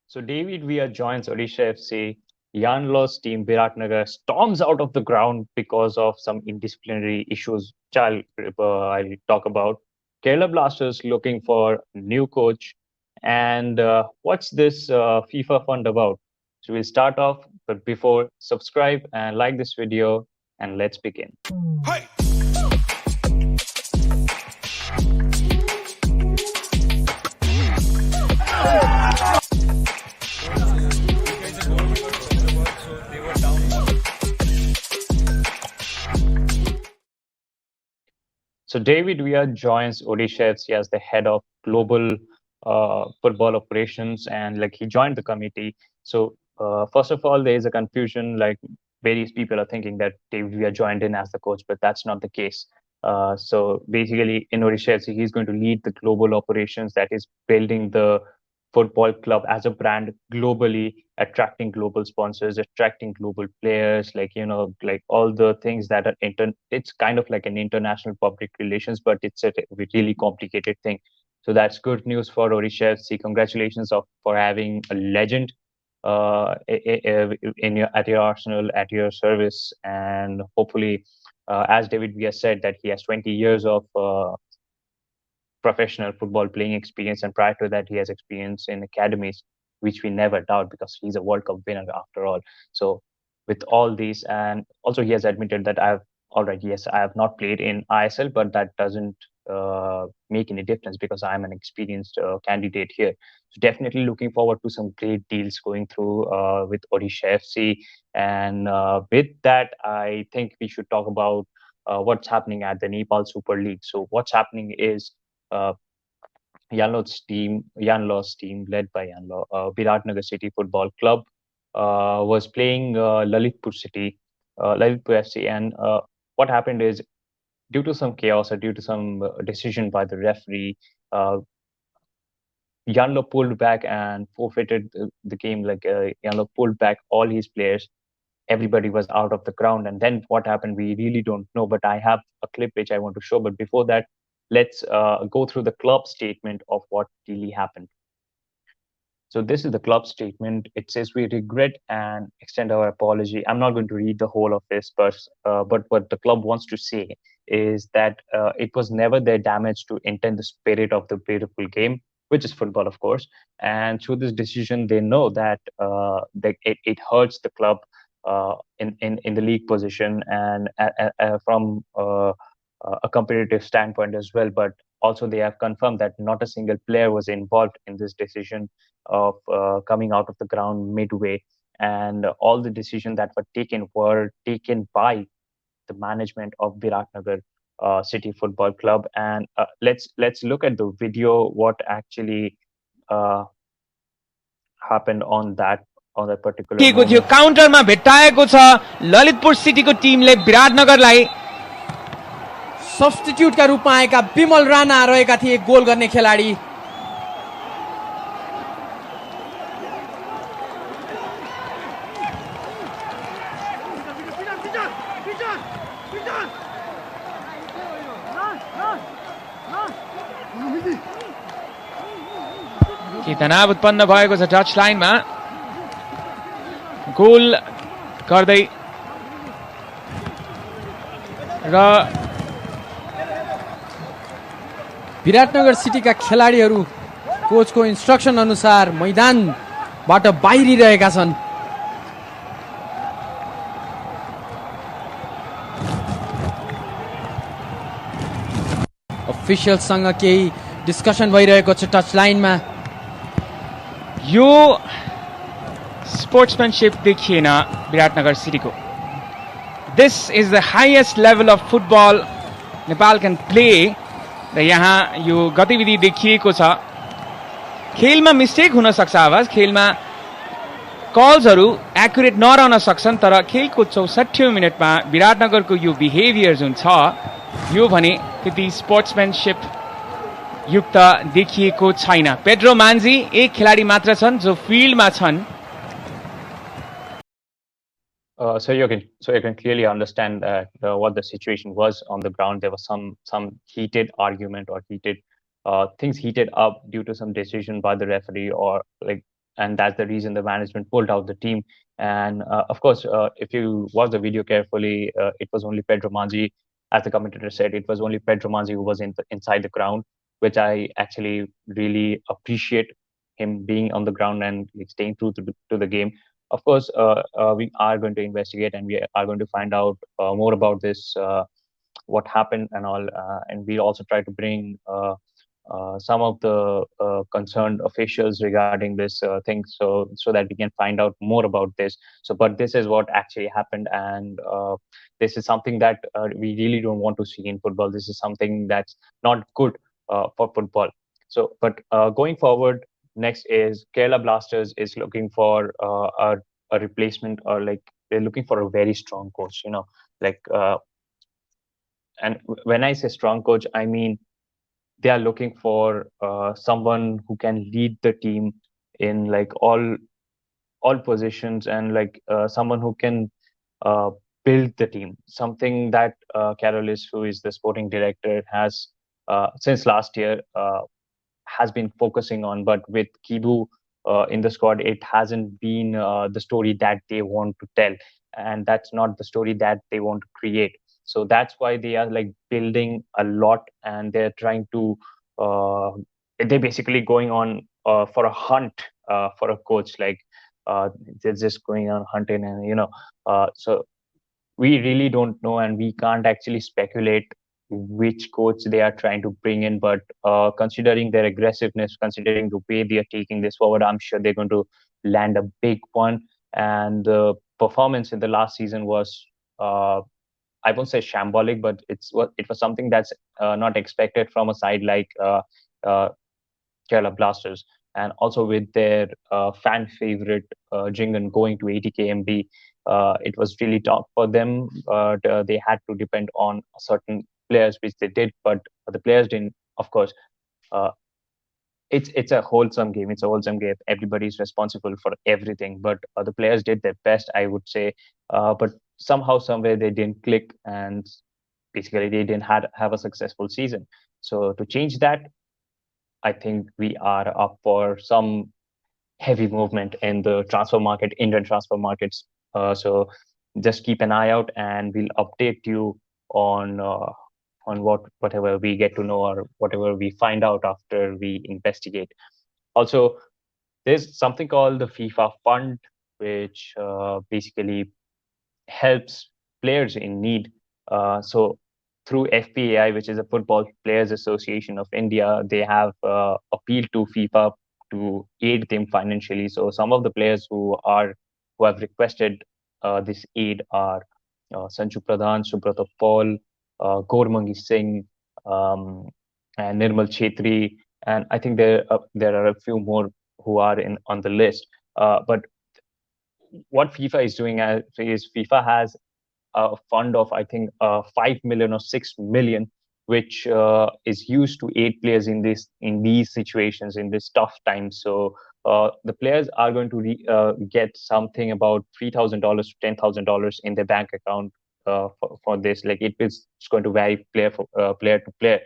So David Villa joins Odisha FC. Yanlaw's team Biratnagar storms out of the ground because of some indisciplinary issues, which I'll talk about. Kerala Blasters looking for new coach. And what's this FIFA fund about? So we'll start off, but before, subscribe and like this video, and let's begin. Hey! So David Villa joins Odisha FC as the head of global football operations, and like he joined the committee. So first of all, there is a confusion. Like various people are thinking that David Villa joined in as the coach, but that's not the case. So basically, in Odisha FC, he's going to lead the global operations that is building the football club as a brand globally, attracting global sponsors, attracting global players, like like all the things that are it's kind of like an international public relations, but it's a really complicated thing. So that's good news for Odisha FC. Congratulations for having a legend in your at your arsenal, at your service, and hopefully, as David Villa said, that he has 20 years of professional football playing experience, and prior to that, he has experience in academies, which we never doubt because he's a World Cup winner after all. So, with all these, and also he has admitted that all right, yes, I have not played in ISL, but that doesn't make any difference because I'm an experienced candidate here. So, definitely looking forward to some great deals going through with Odisha FC. And with that, I think we should talk about what's happening at the Nepal Super League. So, what's happening is uh, Yanlaw's team, led by Yanlaw, Biratnagar City Football Club, was playing Lalitpur FC, and what happened is due to some chaos or due to some decision by the referee, uh, Yanlaw pulled back and forfeited the game. Like Yanlaw pulled back all his players. Everybody was out of the ground, and then what happened? We really don't know. But I have a clip which I want to show. But before that, let's go through the club statement of what really happened. So this is the club statement. It says we regret and extend our apology. I'm not going to read the whole of this, but what the club wants to say is that it was never their damage to intend the spirit of the beautiful game, which is football, of course. And through this decision, they know that it hurts the club in the league position and from a competitive standpoint as well. But also, they have confirmed that not a single player was involved in this decision of coming out of the ground midway, and all the decisions that were taken by the management of Biratnagar City Football Club. And let's look at the video. What actually uh, happened on that particular moment. काउन्टरमा भेट्टाएको छ ललितपुर सिटीको टिमले विराटनगरलाई सब्स्टिट्युटका रूपमा आएका विमल राणा रहेका थिए गोल गर्ने खेलाडी। के तनाव उत्पन्न भएको छ टच लाइनमा गोल गर्दै र विराटनगर सिटीका खेलाडीहरू कोचको इन्स्ट्रक्सन अनुसार मैदानबाट बाहिरिरहेका छन्। अफिसियलसँग केही डिस्कसन भइरहेको छ टच लाइनमा। यो स्पोर्ट्सम्यानशिप देखिएन विराटनगर सिटीको। This is the highest level of football Nepal can play र यहाँ यो गतिविधि देखिएको छ। खेलमा मिस्टेक हुन सक्छ, आवाज खेलमा कल्सहरू एक्युरेट नरहन सक्छन्, तर खेलको 64 मिनटमा विराटनगरको यो बिहेभियर जुन छ यो भने त्यति स्पोर्ट्सम्यानशिप युक्त देखिएको छैन। पेड्रो मान्जी एक खेलाडी मात्र छन् जो फिल्डमा छन्। So you can clearly understand that what the situation was on the ground. There was some heated argument or heated things heated up due to some decision by the referee, or like and that's the reason the management pulled out the team. And of course, if you watch the video carefully, it was only Pedro Manzi, as the commentator said, it was only Pedro Manzi who was inside the ground, which I actually really appreciate, him being on the ground and like, staying true to the game. Of course, we are going to investigate and we are going to find out more about this, what happened and all, and we'll also try to bring some of the concerned officials regarding this thing, so that we can find out more about this. So, but this is what actually happened, and this is something that we really don't want to see in football. This is something that's not good for football. So, but going forward, next is Kerala Blasters is looking for a replacement, or like they're looking for a very strong coach. Like and when I say strong coach, I mean they are looking for someone who can lead the team in like all positions, and like someone who can uh, build the team. Something that Carolis, who is the sporting director, has since last year has been focusing on. But with Kibu in the squad, it hasn't been the story that they want to tell, and that's not the story that they want to create. So that's why they are like building a lot, and they're trying to. Uh, they're basically going on for a hunt for a coach. Like they're just going on hunting, and so we really don't know, and we can't actually speculate which coach they are trying to bring in. But considering their aggressiveness, considering the way they are taking this forward, I'm sure they're going to land a big one. And the performance in the last season was, I won't say shambolic, but it was something that's not expected from a side like uh, Kerala Blasters. And also with their fan favorite Jingan going to 80 kmb, it was really tough for them. But they had to depend on certain players, which they did. But the players didn't, of course. Uh, it's a wholesome game. It's a wholesome game. Everybody's responsible for everything, but the players did their best, I would say. But somehow, somewhere, they didn't click, and basically, they didn't have a successful season. So to change that, I think we are up for some heavy movement in the transfer market, Indian transfer markets. So just keep an eye out, and we'll update you on whatever we get to know or whatever we find out after we investigate. Also, there's something called the FIFA Fund, which basically helps players in need. So through FPAI, which is the Football Players Association of India, they have appealed to FIFA to aid them financially. So some of the players who have requested this aid are Sanju Pradhan, Subrata Paul, Gourmangi Singh, um, and Nirmal Chhetri, and I think there are a few more who are in on the list. But what FIFA is doing is FIFA has a fund of I think 5 million or 6 million, which is used to aid players in these situations in this tough times. So the players are going to get something about $3,000 to $10,000 in their bank account for this. Like it's going to vary player to player.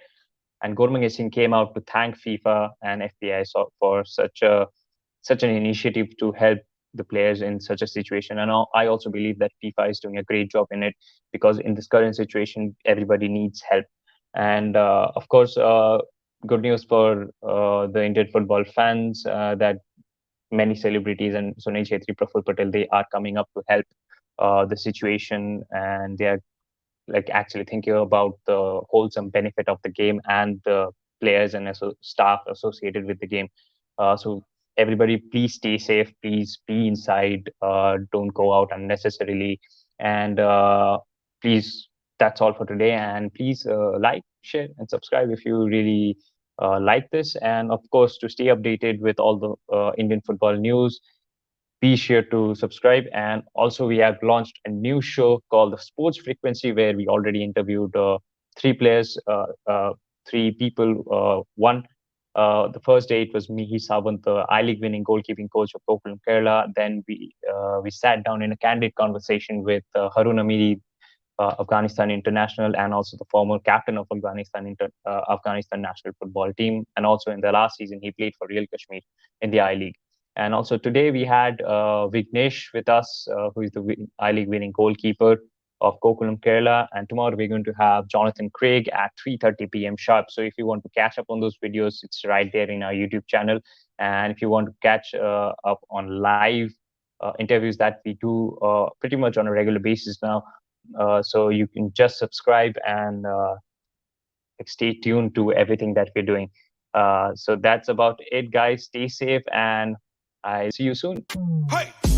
And Gourmangi Singh came out to thank FIFA and FPI for such an initiative to help the players in such a situation. And I also believe that FIFA is doing a great job in it, because in this current situation, everybody needs help. And of course, good news for the Indian football fans that many celebrities and Sunil Chhetri, Praful Patel, they are coming up to help the situation, and they are like actually thinking about the wholesome benefit of the game and the players and staff associated with the game. So everybody, please stay safe. Please be inside. Don't go out unnecessarily. And please, that's all for today. And please like, share, and subscribe if you really like this. And of course, to stay updated with all the Indian football news, be sure to subscribe. And also, we have launched a new show called The Sports Frequency, where we already interviewed three players, three people. One, the first day it was Mihi Sawant, the I League winning goalkeeping coach of Gokulam Kerala. Then we sat down in a candid conversation with Harun Amiri, Afghanistan international, and also the former captain of Afghanistan national football team. And also in the last season, he played for Real Kashmir in the I League. And also today we had Vignesh with us, who is the I-League winning goalkeeper of Kokulam, Kerala. And tomorrow we're going to have Jonathan Craig at 3:30 p.m. sharp. So if you want to catch up on those videos, it's right there in our YouTube channel. And if you want to catch up on live interviews that we do pretty much on a regular basis now, so you can just subscribe and stay tuned to everything that we're doing. So that's about it, guys. Stay safe, and I'll see you soon. Hey!